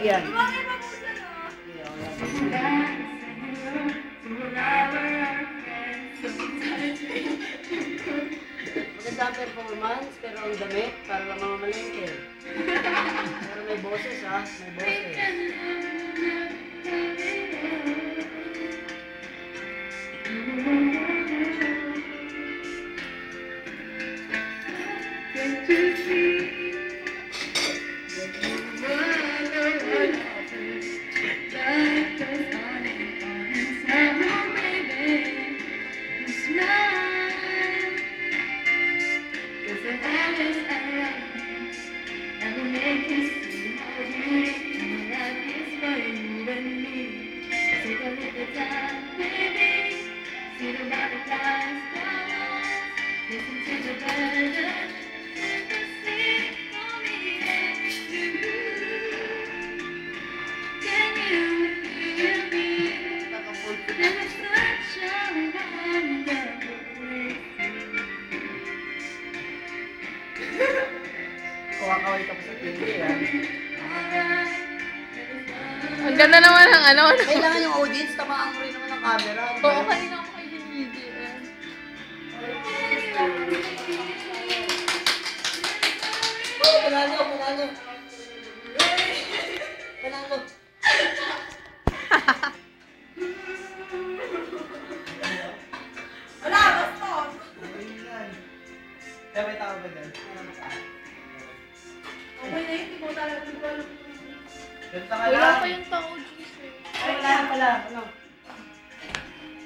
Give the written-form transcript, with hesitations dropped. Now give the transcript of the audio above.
yan. Maganda ang performance, pero ang damit, para lang mamamalengke. Pero may boses ha, may boses. Kawakaway ka pa sa TV ha. Ang ganda naman ng ano. Kailangan yung audience, tamaan ko rin naman ang camera. Oo, kanina ako kayo hindi. Panalo, panalo. Panalo. Wala, basta. Kaya may tao ba dyan? Okay na hindi mo talaga. Ganda ka Wala lang. pa yung tao, Jesus. Ay, wala pala. Ano?